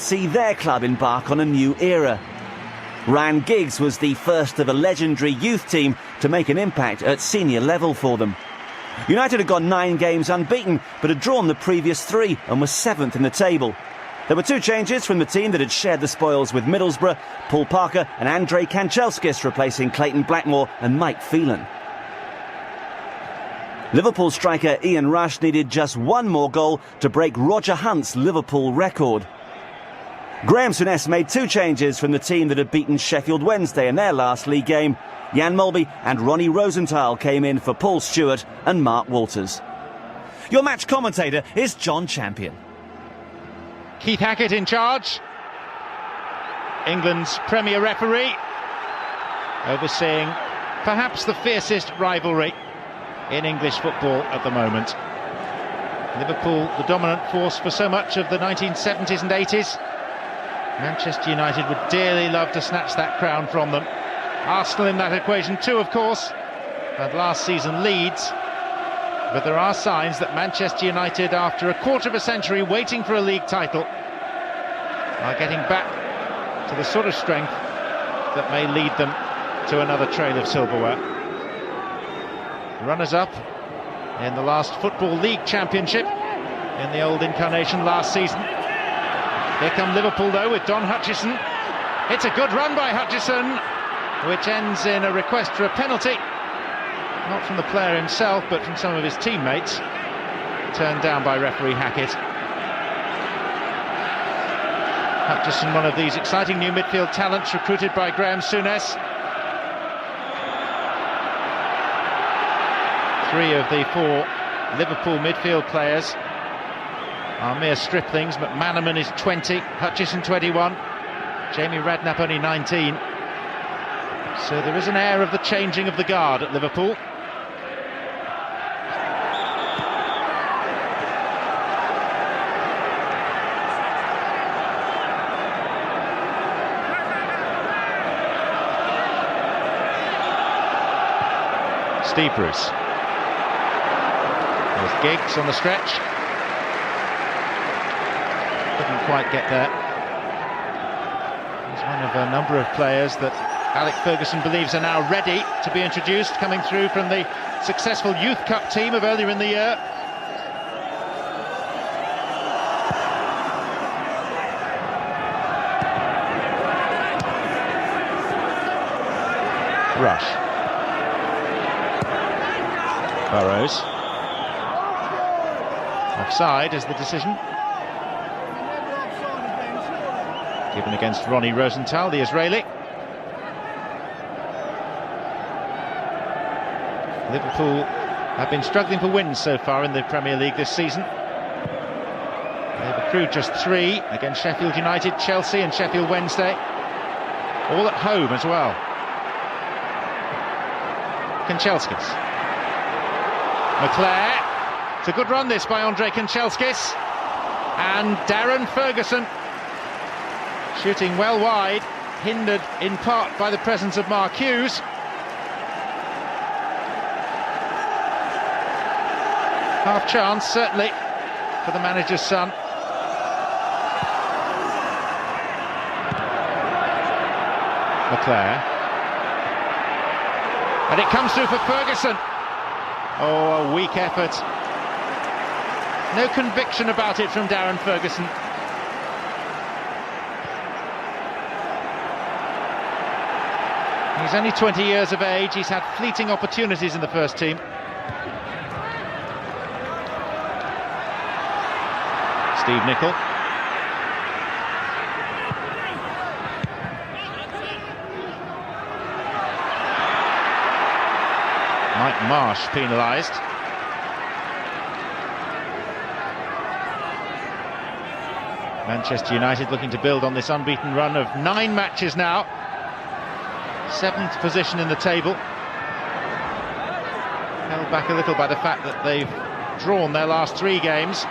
see their club embark on a new era. Ryan Giggs was the first of a legendary youth team to make an impact at senior level for them. United had gone 9 games unbeaten, but had drawn the previous 3 and was 7th in the table. There were 2 changes from the team that had shared the spoils with Middlesbrough: Paul Parker and Andrey Kanchelskis replacing Clayton, Blackmore and Mike Phelan. Liverpool striker Ian Rush needed just 1 more goal to break Roger Hunt's Liverpool record. Graeme Souness made 2 changes from the team that had beaten Sheffield Wednesday in their last league game. Jan Mølby and Ronny Rosenthal came in for Paul Stewart and Mark Walters. Your match commentator is John Champion. Keith Hackett in charge, England's premier referee, overseeing perhaps the fiercest rivalry in English football at the moment. Liverpool, the dominant force for so much of the 1970s and 80s. Manchester United would dearly love to snatch that crown from them. Arsenal in that equation too, of course, and last season Leeds. But there are signs that Manchester United, after a quarter of a century waiting for a league title, are getting back to the sort of strength that may lead them to another trail of silverware. Runners-up in the last Football League Championship in the old incarnation last season. Here come Liverpool though with Don Hutchison. It's a good run by Hutchison, which ends in a request for a penalty. Not from the player himself, but from some of his teammates. Turned down by referee Hackett. Hutchison, one of these exciting new midfield talents recruited by Graeme Souness. 3 of the 4 Liverpool midfield players are mere striplings. McManaman is 20, Hutchison 21, Jamie Redknapp only 19. So there is an air of the changing of the guard at Liverpool. Steve Bruce. There's Giggs on the stretch. Couldn't quite get there. He's one of a number of players that Alex Ferguson believes are now ready to be introduced, coming through from the successful Youth Cup team of earlier in the year. Rush. Burrows. Offside is the decision. Given against Ronny Rosenthal, the Israeli. Liverpool have been struggling for wins so far in the Premier League this season. They've accrued just 3 against Sheffield United, Chelsea and Sheffield Wednesday. All at home as well. Kanchelskis. McClair. It's a good run this by Andrey Kanchelskis. And Darren Ferguson shooting well wide, hindered in part by the presence of Mark Hughes. Half chance, certainly, for the manager's son. McClair. And it comes through for Ferguson. Oh, a weak effort. No conviction about it from Darren Ferguson. He's only 20 years of age. He's had fleeting opportunities in the first team. Steve Nicol. Mike Marsh penalised. Manchester United looking to build on this unbeaten run of 9 matches now. 7th position in the table. Held back a little by the fact that they've drawn their last 3 games.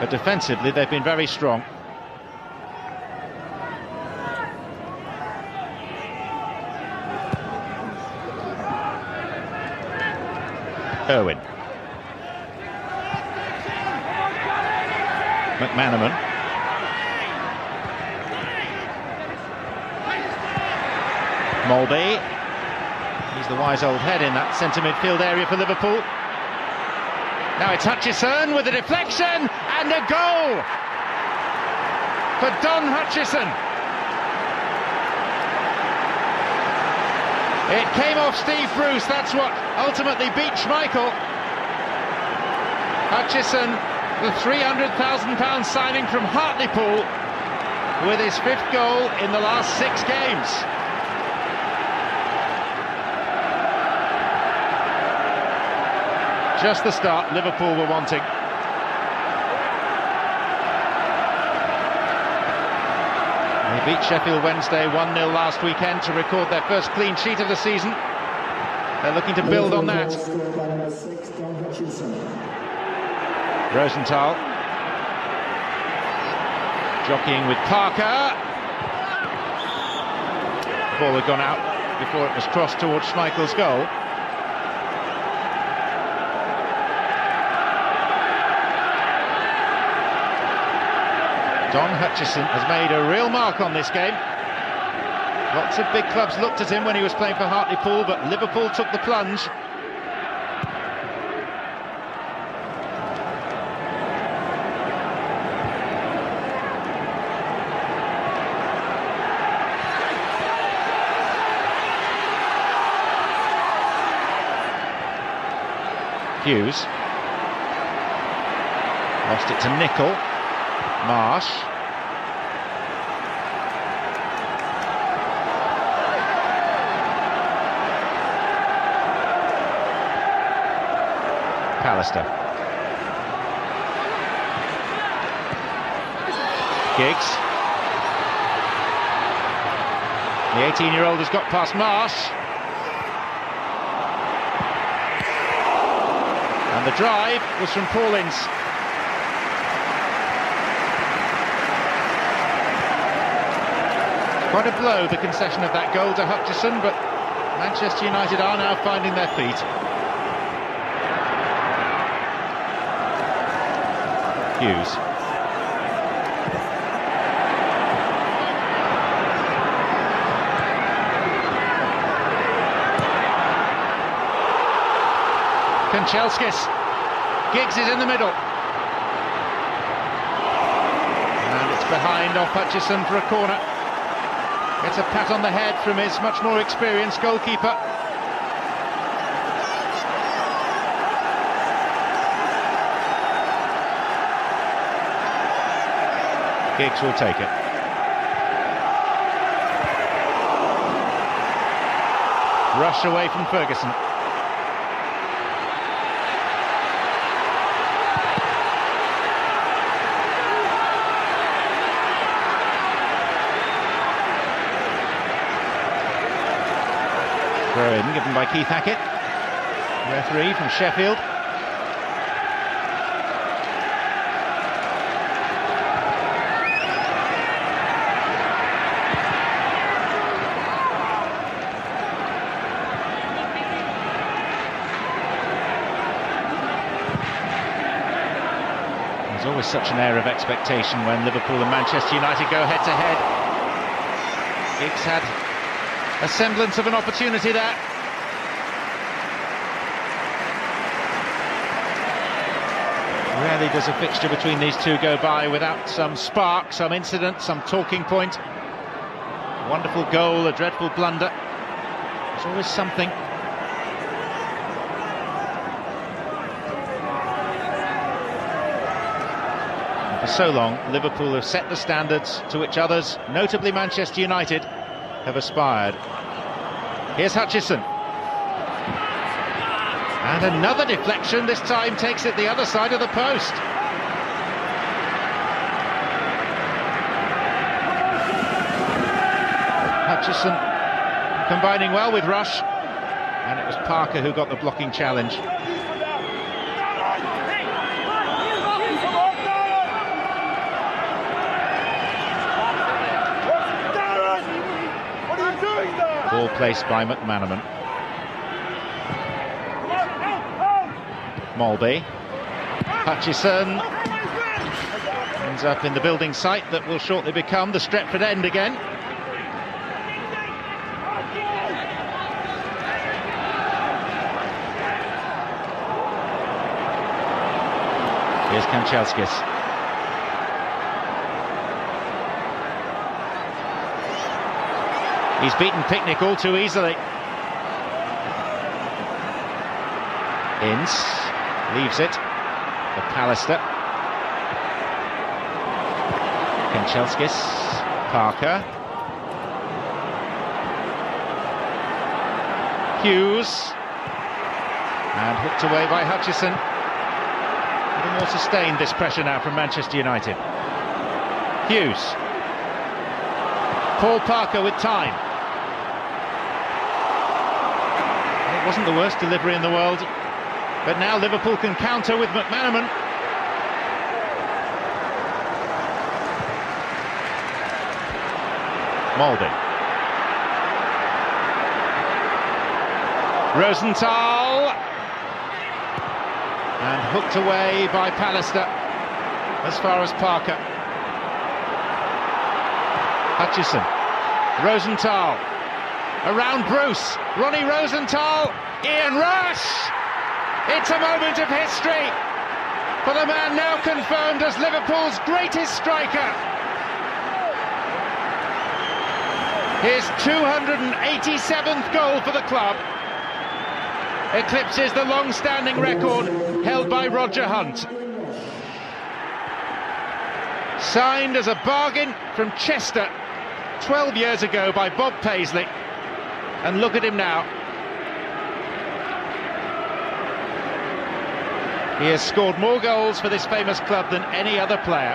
But defensively they've been very strong. Irwin. McManaman. Mølby. He's the wise old head in that centre midfield area for Liverpool. Now it's Hutchison with a deflection and a goal for Don Hutchison. It came off Steve Bruce, that's what ultimately beat Schmeichel. Hutchison, the £300,000 signing from Hartlepool, with his 5th goal in the last 6 games. Just the start Liverpool were wanting. They beat Sheffield Wednesday 1-0 last weekend to record their first clean sheet of the season. They're looking to build on that. Rosenthal jockeying with Parker. The ball had gone out before it was crossed towards Schmeichel's goal. Don Hutchison has made a real mark on this game. Lots of big clubs looked at him when he was playing for Hartlepool, but Liverpool took the plunge. Hughes. Lost it to Nicol. Marsh. Pallister. Giggs. The 18-year-old has got past Marsh. And the drive was from Ince. Quite a blow, the concession of that goal to Hutchison, but Manchester United are now finding their feet. Hughes. Kanchelskis. Giggs is in the middle. And it's behind off Hutchison for a corner. Gets a pat on the head from his much more experienced goalkeeper. Giggs will take it. Rush away from Ferguson. Throw in given by Keith Hackett, referee from Sheffield. There's always such an air of expectation when Liverpool and Manchester United go head to head. Giggs had a semblance of an opportunity there. Rarely does a fixture between these two go by without some spark, some incident, some talking point. A wonderful goal, a dreadful blunder. There's always something. And for so long, Liverpool have set the standards to which others, notably Manchester United, have aspired. Here's Hutchison. And another deflection, this time takes it the other side of the post. Hutchison combining well with Rush, and it was Parker who got the blocking challenge. Ball placed by McManaman. Mølby. Hutchison. Ends up in the building site that will shortly become the Stretford End again. Here's Kanchelskis. He's beaten Piechnik all too easily. Ince leaves it for Pallister. Kanchelskis, Parker. Hughes. And hooked away by Hutchison. A little more sustained, this pressure now from Manchester United. Hughes. Paul Parker with time. It wasn't the worst delivery in the world, but now Liverpool can counter with McManaman. Mølby. Rosenthal. And hooked away by Pallister as far as Parker. Hutchison. Rosenthal. Around Bruce. Ronny Rosenthal. Ian Rush. It's a moment of history for the man now confirmed as Liverpool's greatest striker. His 287th goal for the club eclipses the long-standing record held by Roger Hunt. Signed as a bargain from Chester 12 years ago by Bob Paisley. And look at him now. He has scored more goals for this famous club than any other player.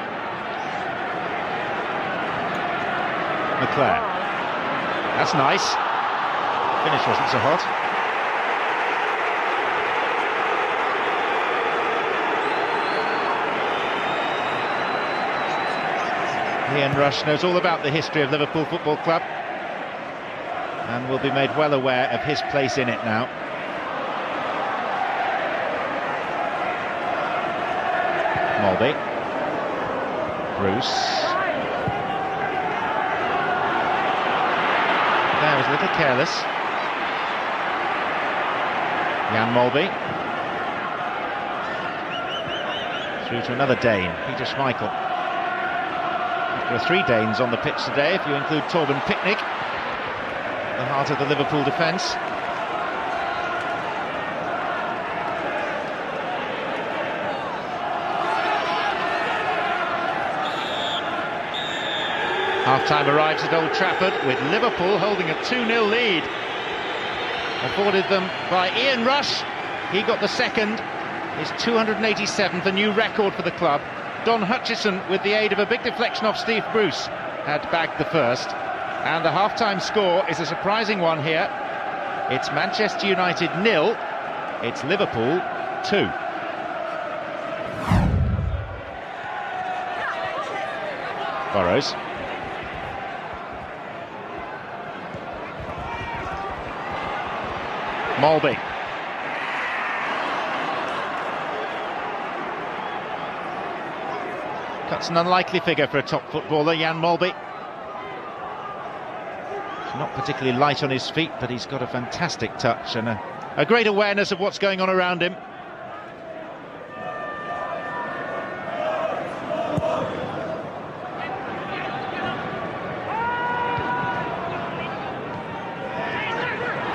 McClair. That's nice. Finish wasn't so hot. Ian Rush knows all about the history of Liverpool Football Club and will be made well aware of his place in it now. Mølby. Bruce. There was a little careless. Jan Mølby. Through to another Dane, Peter Schmeichel. There are 3 Danes on the pitch today, if you include Torben Piechnik, the heart of the Liverpool defence. Half-time arrives at Old Trafford with Liverpool holding a 2-0 lead. Afforded them by Ian Rush. He got the second, his 287th, a new record for the club. Don Hutchison, with the aid of a big deflection off Steve Bruce, had bagged the first. And the half-time score is a surprising one here. It's Manchester United 0, it's Liverpool 2. Burrows. Mølby. Cuts an unlikely figure for a top footballer, Jan Mølby. He's not particularly light on his feet, but he's got a fantastic touch and a great awareness of what's going on around him.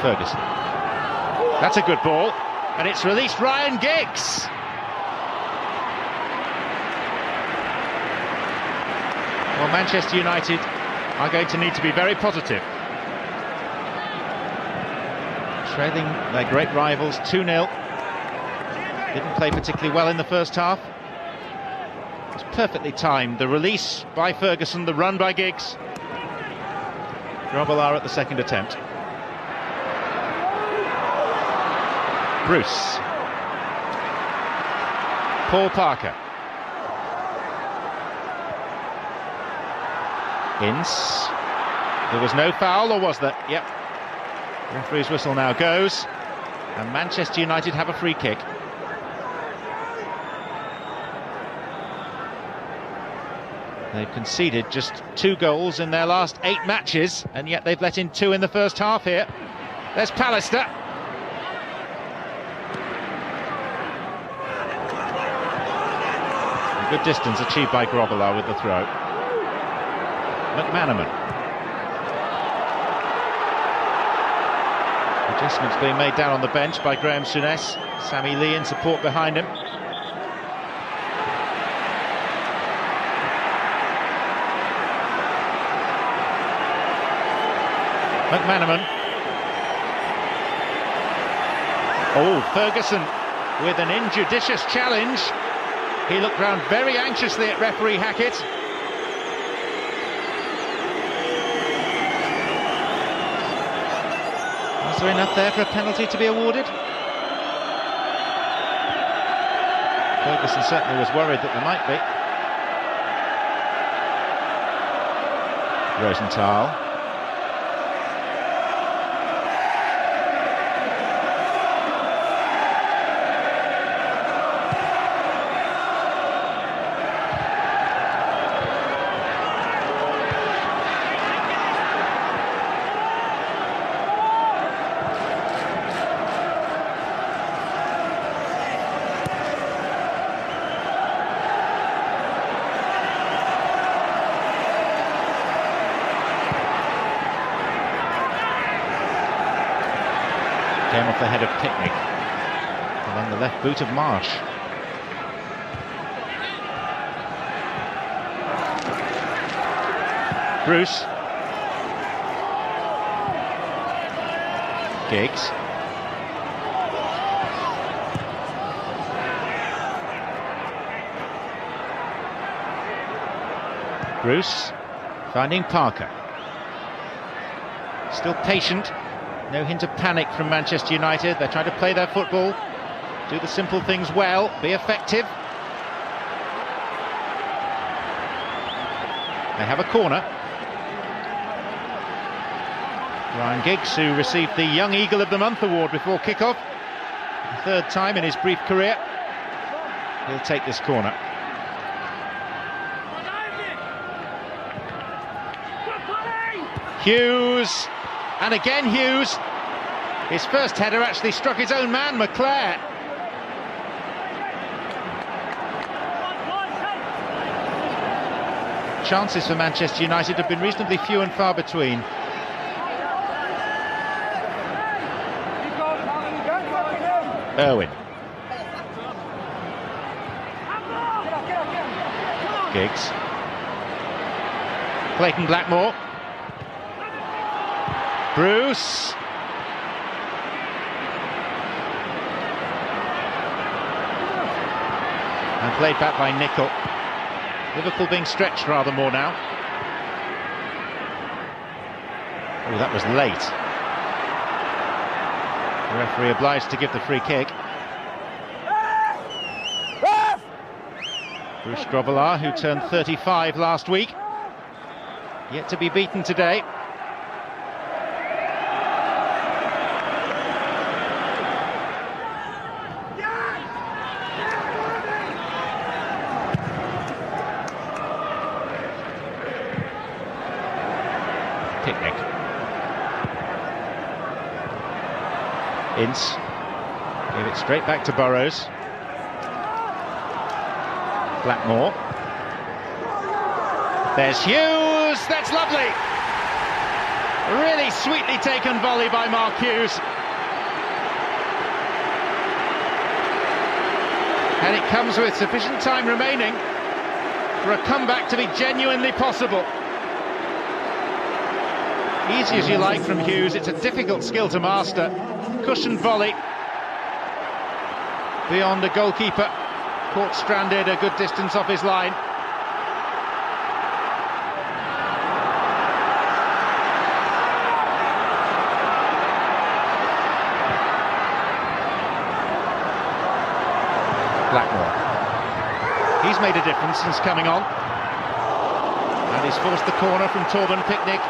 Ferguson. That's a good ball, and it's released Ryan Giggs. Well, Manchester United are going to need to be very positive. Trailing their great rivals 2-0. Didn't play particularly well in the first half. It was perfectly timed. The release by Ferguson, the run by Giggs. Grobbelaar at the second attempt. Bruce. Paul Parker. Ince. There was no foul, or was there? Yep. The referee's whistle now goes, and Manchester United have a free kick. They've conceded just 2 goals in their last 8 matches, and yet they've let in 2 in the first half here. There's Pallister. A good distance achieved by Grobbelaar with the throw. McManaman. Adjustments being made down on the bench by Graeme Souness. Sammy Lee in support behind him. McManaman. Oh, Ferguson with an injudicious challenge. He looked round very anxiously at referee Hackett. Was there enough there for a penalty to be awarded? Ferguson certainly was worried that there might be. Rosenthal. Came off the head of Piechnik, along the left boot of Marsh. Bruce. Giggs. Bruce finding Parker. Still patient. No hint of panic from Manchester United. They're trying to play their football, do the simple things well, be effective. They have a corner. Ryan Giggs, who received the Young Eagle of the Month award before kick-off, the 3rd time in his brief career. He'll take this corner. Hughes. And again Hughes. His first header actually struck his own man, McClair. Chances for Manchester United have been reasonably few and far between. Irwin. Giggs. Clayton Blackmore. Bruce. And played back by Nicol. Liverpool being stretched rather more now. Oh, that was late. The referee obliged to give the free kick. Bruce Grobbelaar, who turned 35 last week, yet to be beaten today. Piechnik. Ince gave it straight back to Burrows. Blackmore. There's Hughes. That's lovely. Really sweetly taken volley by Mark Hughes. And it comes with sufficient time remaining for a comeback to be genuinely possible. Easy as you like from Hughes. It's a difficult skill to master. Cushioned volley beyond a goalkeeper. Caught stranded a good distance off his line. Blackmore. He's made a difference since coming on. And he's forced the corner from Torben Piechnik.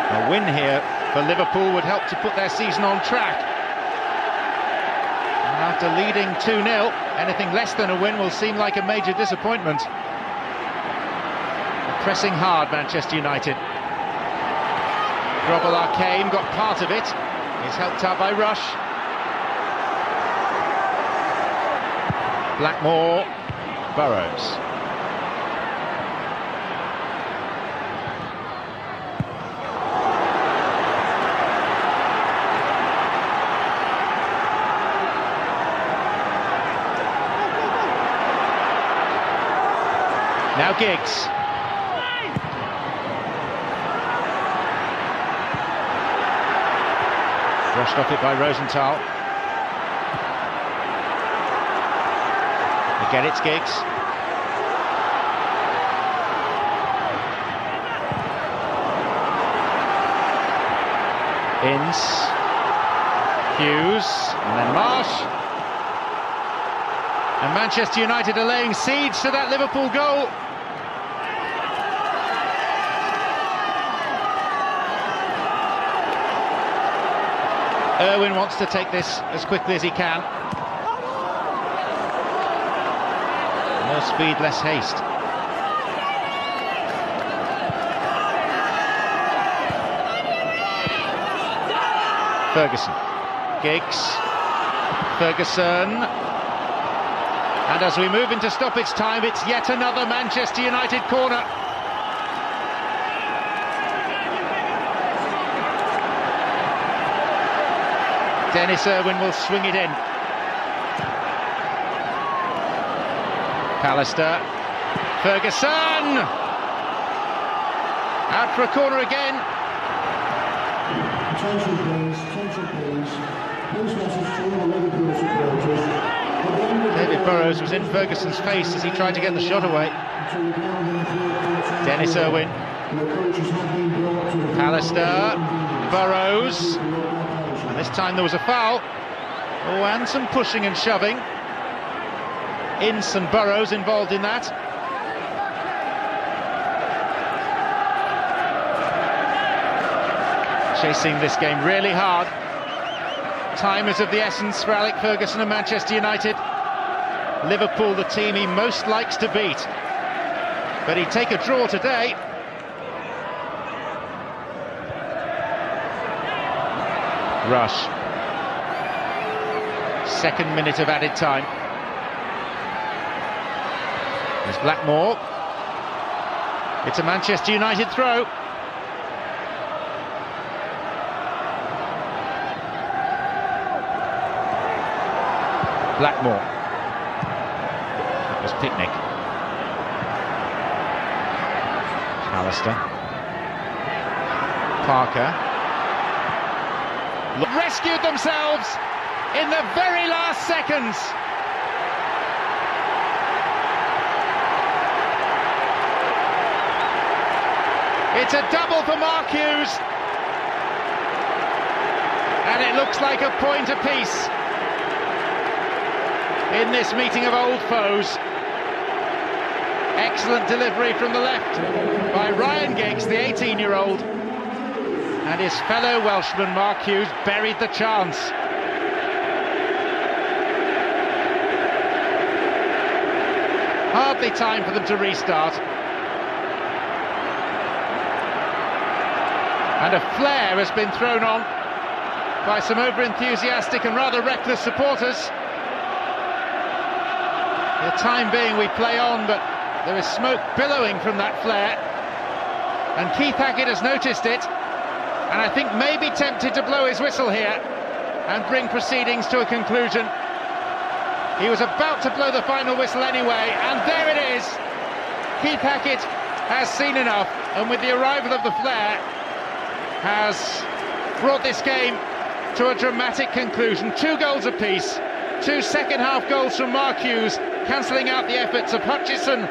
A win here for Liverpool would help to put their season on track. after leading 2-0. Anything less than a win will seem like a major disappointment. Pressing hard, Manchester United. Grobbelaar came, got part of it. He's helped out by Rush. Blackmore, Burrows. Now Giggs. Brushed off it by Rosenthal. Again it's Giggs. Ince. Hughes. And then Marsh. And Manchester United are laying siege to that Liverpool goal. Irwin wants to take this as quickly as he can. More speed, less haste. Ferguson. Giggs. Ferguson. And as we move into stoppage time, it's yet another Manchester United corner. Denis Irwin will swing it in. Pallister. Ferguson! Out for a corner again. Attention please, attention please. Please message to all the Liverpool supporters. David Burrows was in Ferguson's face as he tried to get the shot away. Denis Irwin. Pallister. Burrows. And this time there was a foul. Oh, and some pushing and shoving. Ince and Burrows involved in that. Chasing this game really hard. Time is of the essence for Alex Ferguson and Manchester United. Liverpool, the team he most likes to beat. But he'd take a draw today. Rush. Second minute of added time. There's Blackmore. It's a Manchester United throw. Blackmore. That was Piechnik. Pallister. Parker. Rescued themselves in the very last seconds. It's a double for Mark Hughes. And it looks like a point apiece in this meeting of old foes. Excellent delivery from the left by Ryan Giggs, the 18-year-old. And his fellow Welshman, Mark Hughes, buried the chance. Hardly time for them to restart. And a flare has been thrown on by some over-enthusiastic and rather reckless supporters. For the time being we play on, but there is smoke billowing from that flare. And Keith Hackett has noticed it. And I think may be tempted to blow his whistle here and bring proceedings to a conclusion. He was about to blow the final whistle anyway, and there it is. Keith Hackett has seen enough, and with the arrival of the flare, has brought this game to a dramatic conclusion. 2 goals apiece, 2 second-half goals from Mark Hughes, cancelling out the efforts of Hutchison